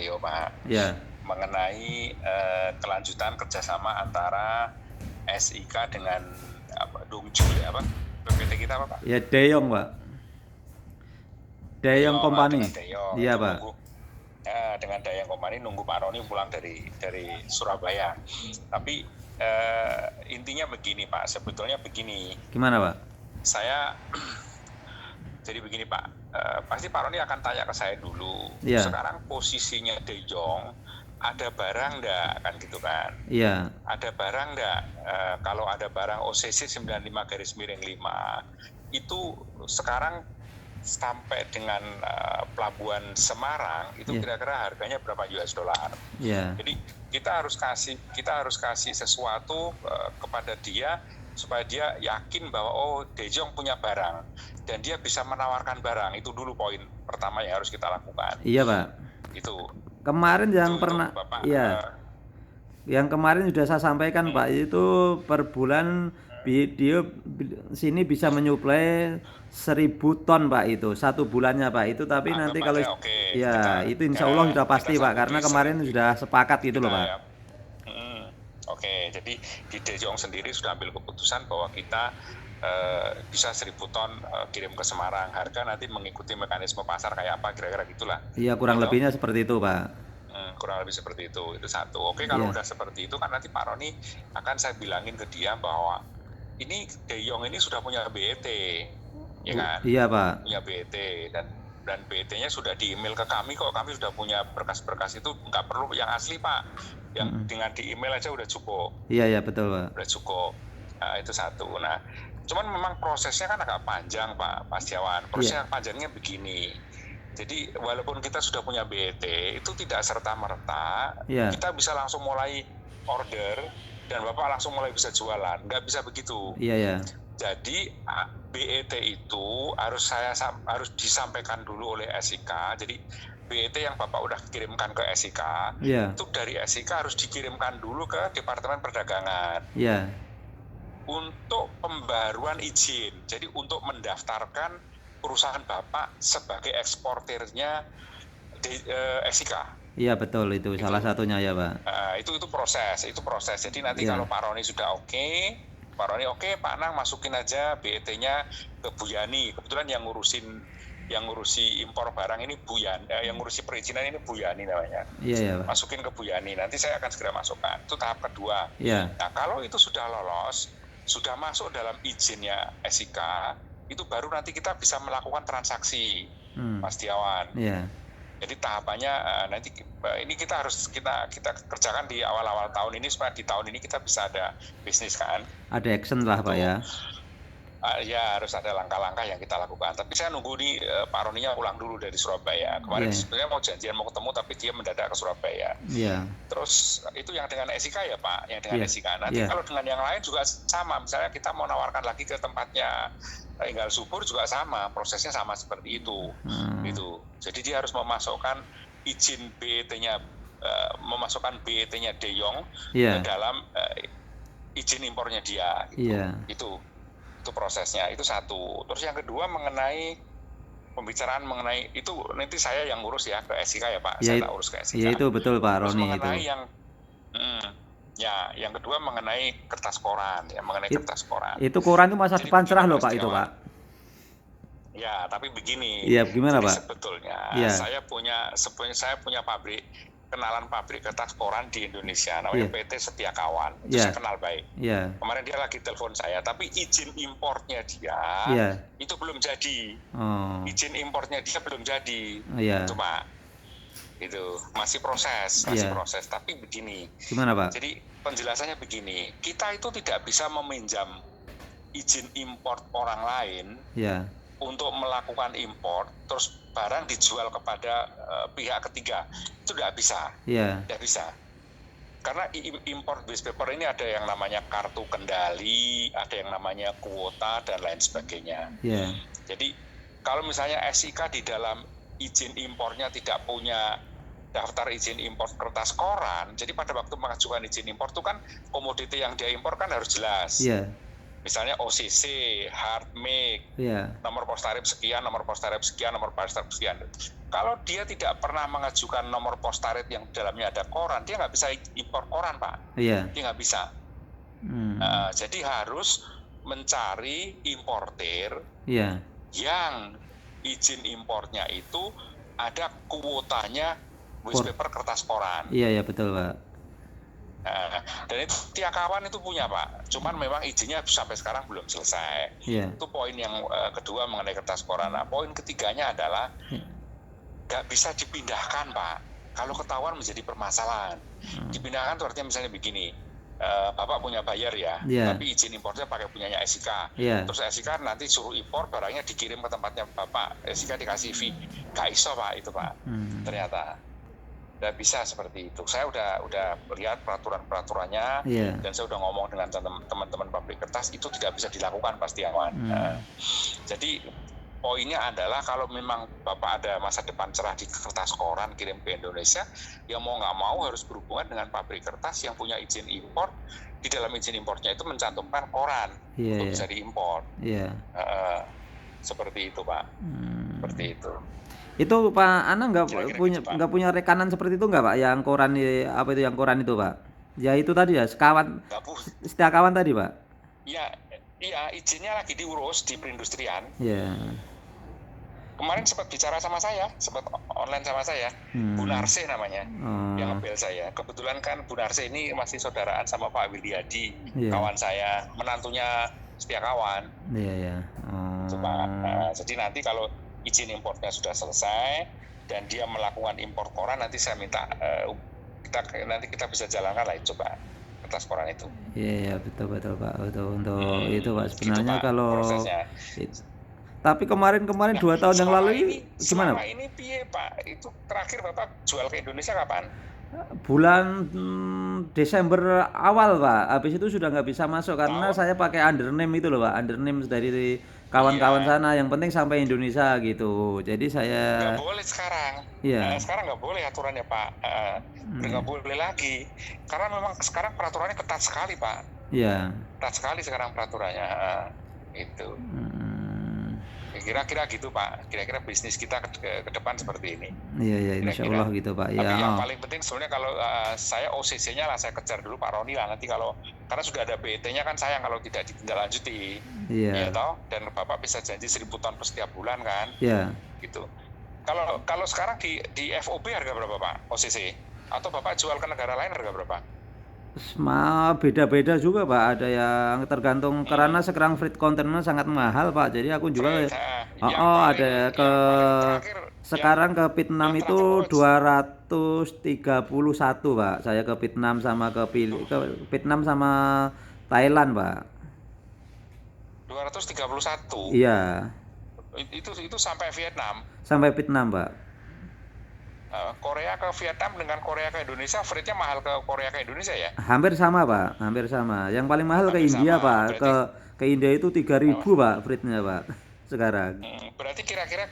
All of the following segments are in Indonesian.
beliau Pak Ya. mengenai kelanjutan kerjasama antara SIK dengan Dongju PT kita apa Pak? Ya De Jong, Pak. De Jong Dengan Company. De Jong Iya, itu Pak. nunggu dengan De Jong Company nunggu Pak Roni pulang dari Surabaya. Tapi intinya begini Pak, sebetulnya begini. Gimana, Pak? Saya jadi begini Pak, pasti Pak Roni akan tanya ke saya dulu. Iya. Sekarang posisinya De Jong ada barang enggak kan gitu kan? Iya. Ada barang enggak? Kalau ada barang OCC 95/5 itu sekarang sampai dengan pelabuhan Semarang itu Iya. kira-kira harganya berapa US dollar. Iya. Jadi kita harus kasih sesuatu kepada dia supaya dia yakin bahwa De Jong punya barang dan dia bisa menawarkan barang. Itu dulu poin pertama yang harus kita lakukan. Iya, Pak. Itu. Kemarin yang Itu, pernah Bapak, yang kemarin sudah saya sampaikan Pak, itu per bulan video sini bisa menyuplai 1000 ton Pak, itu 1 bulannya Pak, itu tapi nanti kalau itu insya Allah sudah pasti Pak, karena kemarin sudah sepakat gitu loh Pak. Oke, jadi di De Jong sendiri sudah ambil keputusan bahwa kita bisa 1000 ton kirim ke Semarang. Harga nanti mengikuti mekanisme pasar kayak apa, kira-kira gitulah. Iya, kurang lebihnya seperti itu Pak. Kurang lebih seperti itu satu. Oke, kalau udah seperti itu kan nanti Pak Roni akan saya bilangin ke dia bahwa ini De Jong ini sudah punya BET, ya kan? Iya Pak. Punya BET dan BET-nya sudah di email ke kami kok. Kami sudah punya berkas-berkas itu, nggak perlu yang asli Pak. Yang dengan di email aja udah cukup. Iya betul Pak. Udah cukup. Nah, itu satu. Nah, cuman memang prosesnya kan agak panjang Pak Setiawan. Prosesnya panjangnya begini. Jadi walaupun kita sudah punya BET, itu tidak serta-merta kita bisa langsung mulai order dan Bapak langsung mulai bisa jualan. Nggak bisa begitu. Iya. Jadi BET itu harus disampaikan dulu oleh SIK. Jadi BET yang Bapak udah kirimkan ke SIK, itu dari SIK harus dikirimkan dulu ke Departemen Perdagangan. Iya. Untuk pembaruan izin. Jadi untuk mendaftarkan perusahaan Bapak sebagai eksportirnya SIK. Iya betul, itu salah satunya ya Pak. Itu proses. Jadi nanti kalau Pak Roni sudah oke, Pak Roni Pak Anang masukin aja BET-nya ke Bu Yani. Kebetulan yang ngurusi impor barang ini Bu Yani, yang ngurusi perizinan ini Bu Yani namanya. Iya Pak. Masukin ke Bu Yani. Nanti saya akan segera masukkan. Itu tahap kedua. Iya. Nah kalau itu sudah lolos, sudah masuk dalam izinnya SIK, itu baru nanti kita bisa melakukan transaksi, Mas Setiawan. Iya. Jadi tahapannya nanti ini kita kerjakan di awal-awal tahun ini supaya di tahun ini kita bisa ada bisnis kan. Ada action lah Pak ya. Ya harus ada langkah-langkah yang kita lakukan. Tapi saya nunggu nih Pak Roninya pulang dulu dari Surabaya. Kemarin sebenarnya mau janjian mau ketemu tapi dia mendadak ke Surabaya. Iya. Terus itu yang dengan SIK ya Pak, yang dengan SIK. Nanti kalau dengan yang lain juga sama. Misalnya kita mau nawarkan lagi ke tempatnya Inggal Subur juga sama, prosesnya sama seperti itu. Gitu. Jadi dia harus memasukkan izin BET-nya, memasukkan BET-nya De Jong ke dalam izin impornya dia. Gitu. Itu prosesnya, itu satu. Terus yang kedua mengenai pembicaraan mengenai itu nanti saya yang ngurus ya ke SIK ya Pak. Saya tak urus ke SIK. Iya itu betul Pak Roni itu. Yang kedua mengenai kertas koran ya, kertas koran. Itu koran itu masa depan cerah loh Pak itu Pak. Ya, tapi begini. Iya, gimana Pak? Sebetulnya saya punya kenalan pabrik kertas koran di Indonesia namanya PT Setia Kawan. Itu saya kenal baik. Kemarin dia lagi telepon saya, tapi izin importnya dia itu belum jadi. Izin importnya dia belum jadi. Itu Pak. Itu masih proses. Tapi begini. Gimana Pak? Jadi penjelasannya begini, kita itu tidak bisa meminjam izin impor orang lain untuk melakukan impor, terus barang dijual kepada pihak ketiga. Itu tidak bisa. Tidak bisa. Karena import base paper ini ada yang namanya kartu kendali, ada yang namanya kuota, dan lain sebagainya. Jadi kalau misalnya SIK di dalam izin impornya tidak punya daftar izin impor kertas koran, jadi pada waktu mengajukan izin impor itu kan komoditi yang dia impor kan harus jelas. Misalnya OCC, hard make, nomor pos tarif sekian, nomor pos tarif sekian, nomor pos tarif sekian. Kalau dia tidak pernah mengajukan nomor postarit yang dalamnya ada koran, dia nggak bisa impor koran, Pak. Iya. Dia nggak bisa. Jadi harus mencari importer yang izin impornya itu ada kuotanya newspaper kertas koran. Iya, betul, Pak. Dan itu tiap kawan itu punya, Pak. Cuman memang izinnya sampai sekarang belum selesai. Itu poin yang kedua mengenai kertas koran. Nah, poin ketiganya adalah nggak bisa dipindahkan, Pak. Kalau ketahuan menjadi permasalahan. Dipindahkan itu artinya misalnya begini, Bapak punya buyer ya, tapi izin impornya pakai punyanya SIK. Terus SIK nanti suruh impor, barangnya dikirim ke tempatnya Bapak. SIK dikasih fee. Nggak iso, Pak, itu, Pak. Ternyata nggak bisa seperti itu. Saya udah lihat peraturannya, dan saya udah ngomong dengan teman-teman pabrik kertas, itu tidak bisa dilakukan pasti, aman. Jadi poinnya adalah kalau memang Bapak ada masa depan cerah di kertas koran kirim ke Indonesia, ya mau nggak mau harus berhubungan dengan pabrik kertas yang punya izin impor. Di dalam izin impornya itu mencantumkan koran untuk bisa diimpor. Seperti itu, Pak. Seperti itu. Itu Pak Anang nggak punya rekanan seperti itu nggak, Pak? Yang koran apa itu yang koran itu, Pak? Ya itu tadi ya, setiap kawan tadi, Pak. Iya, izinnya lagi diurus di perindustrian. Iya. Kemarin sempat bicara sama saya, sempat online sama saya, Bu Narse namanya, yang ngebel saya. Kebetulan kan Bu Narse ini masih saudaraan sama Pak Wilyadi, kawan saya, menantunya Setia Kawan. Iya. Jadi nanti kalau izin importnya sudah selesai dan dia melakukan impor koran, nanti saya minta nanti kita bisa jalankan lah coba kertas koran itu. Iya, betul Pak. Untuk itu, Pak, sebenarnya gitu, Pak, kalau prosesnya. Tapi kemarin 2 tahun yang lalu gimana? Selama ini piye, Pak? Itu terakhir Bapak jual ke Indonesia kapan? Bulan Desember awal, Pak. Habis itu sudah nggak bisa masuk karena saya pakai undername itu loh, Pak. Undername dari kawan-kawan sana. Yang penting sampai Indonesia gitu. Jadi saya nggak boleh sekarang. Sekarang nggak boleh aturannya, Pak. Nggak boleh lagi. Karena memang sekarang peraturannya ketat sekali, Pak. Ketat sekali sekarang peraturannya. Itu. Kira-kira gitu, Pak. Kira-kira bisnis kita ke depan seperti ini. Iya, insya Allah gitu, Pak. Tapi yang paling penting sebenarnya kalau saya OCC-nya lah saya kejar dulu Pak Roni lah. Nanti karena sudah ada BET-nya kan sayang kalau tidak ditindaklanjuti. Ya toh, dan Bapak bisa janji 1.000 ton per setiap bulan kan. Gitu. Kalau sekarang di FOB harga berapa, Pak? OCC? Atau Bapak jual ke negara lain harga berapa? Beda-beda juga, Pak. Ada yang tergantung karena sekarang freight container sangat mahal, Pak. Jadi aku juga ada sekarang ke Vietnam itu 231, Pak. Saya ke Vietnam sama ke Vietnam sama Thailand, Pak. 231. Iya. Itu sampai Vietnam. Sampai Vietnam, Pak. Korea ke Vietnam dengan Korea ke Indonesia, freight-nya mahal ke Korea ke Indonesia ya? Hampir sama, Pak. Hampir sama. Yang paling mahal ke India, Pak. Ke India itu 3.000, Pak, freight-nya, Pak. Sekarang. Berarti kira-kira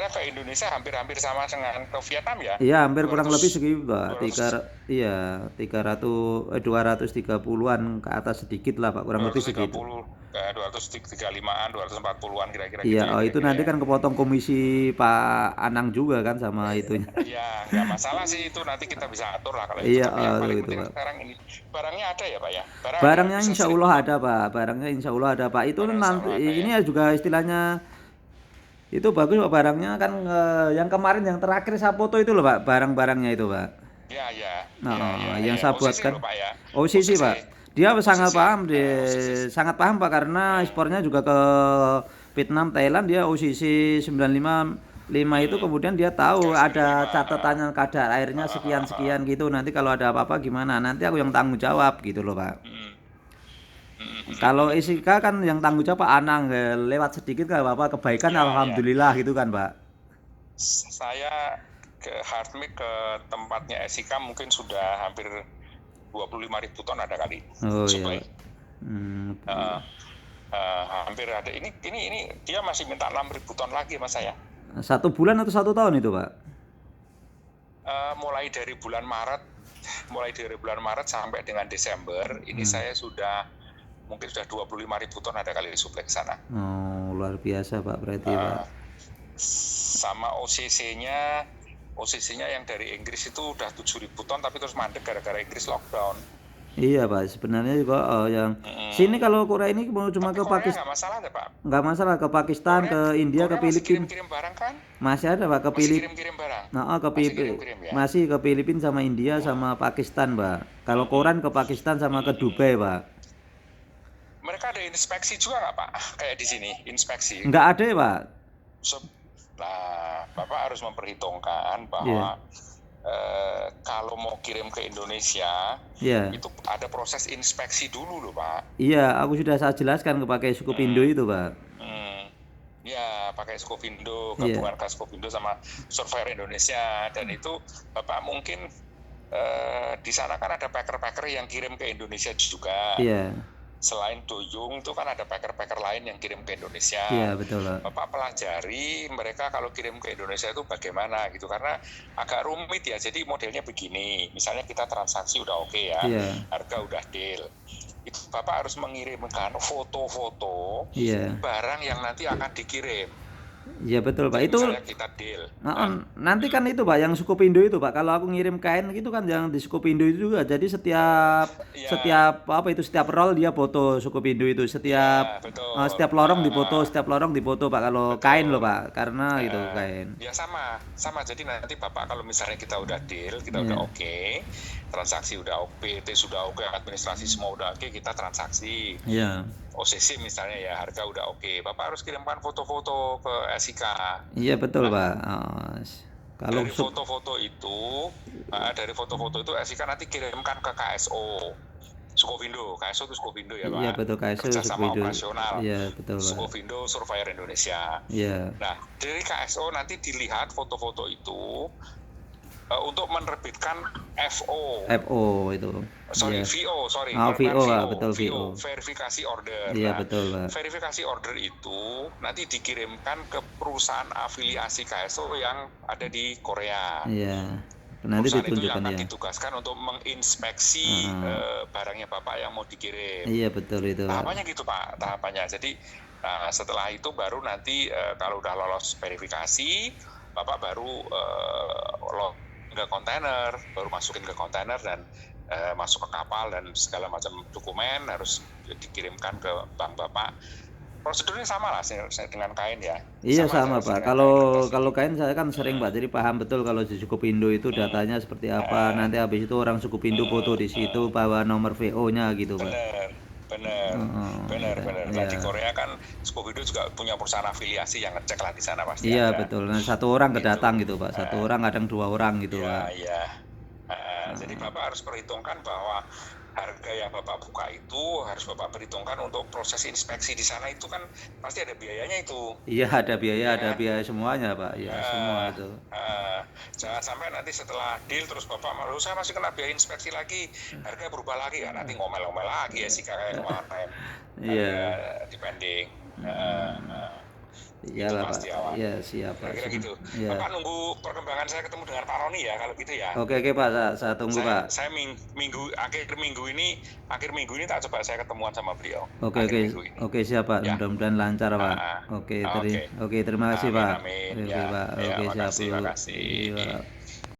ke Indonesia hampir sama dengan ke Vietnam ya? Iya, hampir kurang lebih segitu, Pak. 230-an ke atas sedikit lah, Pak. Kurang lebih segitu. 235-an, 240-an kira-kira. Iya, itu nanti kan kepotong komisi Pak Anang juga kan sama itunya. Iya, nggak masalah sih itu, nanti kita bisa atur lah kalau itu. Iya, itu, Pak. Sekarang ini barangnya ada ya, Pak ya? Barangnya insya Allah ada, Pak. Barangnya insya Allah ada, Pak. Itu nanti ini juga istilahnya itu bagus, Pak, barangnya kan yang kemarin yang terakhir saya foto itu loh, Pak, barang-barangnya itu, Pak. Iya. Yang saya buatkan. OCC, Pak. Dia sangat paham, Pak, karena ekspornya juga ke Vietnam, Thailand. Dia OCC 955 itu kemudian dia tahu ada catatannya kadar airnya sekian gitu. Nanti kalau ada apa-apa gimana? Nanti aku yang tanggung jawab gitu loh, Pak. Kalau Isika kan yang tanggung jawab Pak Anang, lewat sedikit kan apa-apa kebaikan alhamdulillah gitu kan, Pak. Saya ke Hardmix ke tempatnya Isika mungkin sudah hampir 25.000 ton ada kali. Iya. Hampir ada. Ini dia masih minta 6.000 ton lagi sama saya. 1 bulan atau 1 tahun itu, Pak? Mulai dari bulan Maret sampai dengan Desember ini saya mungkin sudah 25.000 ton ada kali disuplai ke sana. Luar biasa, Pak, berarti, Pak. sama OCC-nya yang dari Inggris itu udah 7.000 ton tapi terus mandek gara-gara Inggris lockdown. Iya Pak, sebenarnya juga yang sini kalau Korea ini mau cuma Tapi ke Korea Pakistan, nggak masalah deh Pak. nggak masalah ke Pakistan, ke India, ke Korea masih Filipina. kirim-kirim barang kan? Masih ada Pak ke Masih Filipina. kirim-kirim barang. Ya? Masih ke Filipina sama India sama Pakistan, Pak. Kalau koran ke Pakistan sama ke Dubai, Pak. Mereka ada inspeksi juga nggak Pak? Kayak di sini, inspeksi. Nggak ada ya Pak. Nah, Bapak harus memperhitungkan bahwa kalau mau kirim ke Indonesia, itu ada proses inspeksi dulu loh Pak. Iya, aku sudah saya jelaskan ke pakai Skopindo itu Pak. Ya, pakai Skopindo, gabungan Skopindo sama Surveyor Indonesia, dan itu Bapak mungkin di sana kan ada packer-packer yang kirim ke Indonesia juga. Iya. Selain Doyung itu kan ada packer-packer lain yang kirim ke Indonesia. Iya betul Pak. Bapak pelajari mereka kalau kirim ke Indonesia itu bagaimana gitu, karena agak rumit ya. Jadi modelnya begini, misalnya kita transaksi udah oke ya, harga udah deal. Itu Bapak harus mengirimkan foto-foto barang yang nanti akan dikirim. Iya betul Pak. Itu kita deal. Nanti kan itu Pak yang Skopindo itu Pak. Kalau aku ngirim kain itu kan yang di Skopindo itu juga. Jadi setiap roll dia foto Skopindo itu. Setiap lorong dipoto Pak. Kalau kain loh Pak. Karena itu kain. Ya sama. Jadi nanti Bapak kalau misalnya kita udah deal, kita udah oke, transaksi udah oke, PT sudah oke, administrasi semua udah oke, kita transaksi. Iya. OCC misalnya ya, harga udah oke, Bapak harus kirimkan foto-foto ke SIK. Iya betul Pak. Kalau dari foto-foto itu SIK nanti kirimkan ke KSO. Skopindo, KSO itu Skopindo ya Pak. Iya betul, KSO Kerjasama operasional. Iya betul Pak. Skopindo Surveyor Indonesia. Iya. Nah dari KSO nanti dilihat foto-foto itu untuk menerbitkan FO itu. VO betul VO. Verifikasi order. Iya betul Pak. Verifikasi order itu nanti dikirimkan ke perusahaan afiliasi KSO yang ada di Korea. Iya. Nanti perusahaan itu yang akan ditugaskan untuk menginspeksi barangnya Bapak yang mau dikirim. Iya betul itu. Tahapannya gitu Pak, tahapannya. Jadi setelah itu baru nanti kalau udah lolos verifikasi, Bapak baru ke kontainer, baru masukin ke kontainer dan masuk ke kapal dan segala macam dokumen harus dikirimkan ke bank Bapak. Prosedurnya sama lah dengan kain ya. Iya sama Pak. Kalau kain saya kan sering Pak, jadi paham betul kalau di Skopindo itu datanya seperti apa. Nanti habis itu orang Skopindo foto di situ, bawa nomor VO-nya gitu Pak. Benar. Nah, di Korea kan Skopindo juga punya perusahaan afiliasi yang ngecek lah di sana pasti. Iya betul. Nah, satu orang kedatang gitu Pak. Satu orang kadang 2 orang gitu Pak. Iya. Jadi Bapak harus perhitungkan bahwa harga yang Bapak buka itu harus Bapak perhitungkan untuk proses inspeksi di sana itu kan pasti ada biayanya itu. Iya ada biaya semuanya Pak. Iya semua itu. Jangan sampai nanti setelah deal terus Bapak saya masih kena biaya inspeksi lagi, harga berubah lagi kan, nanti ngomel-ngomel lagi ya sih kayak kemarin. Iya. Depending. Iya lah Pak. Iya siap Pak. Kira-kira gitu. Ya. Bapak nunggu perkembangan saya ketemu dengan Pak Roni ya kalau gitu ya. Oke Pak, saya tunggu Pak. Saya akhir minggu ini tak coba saya ketemuan sama beliau. Oke siap Pak. Ya. Mudah-mudahan lancar Pak. Oke terima kasih Pak. Amin. Oke Pak. Oke siap. Terima kasih.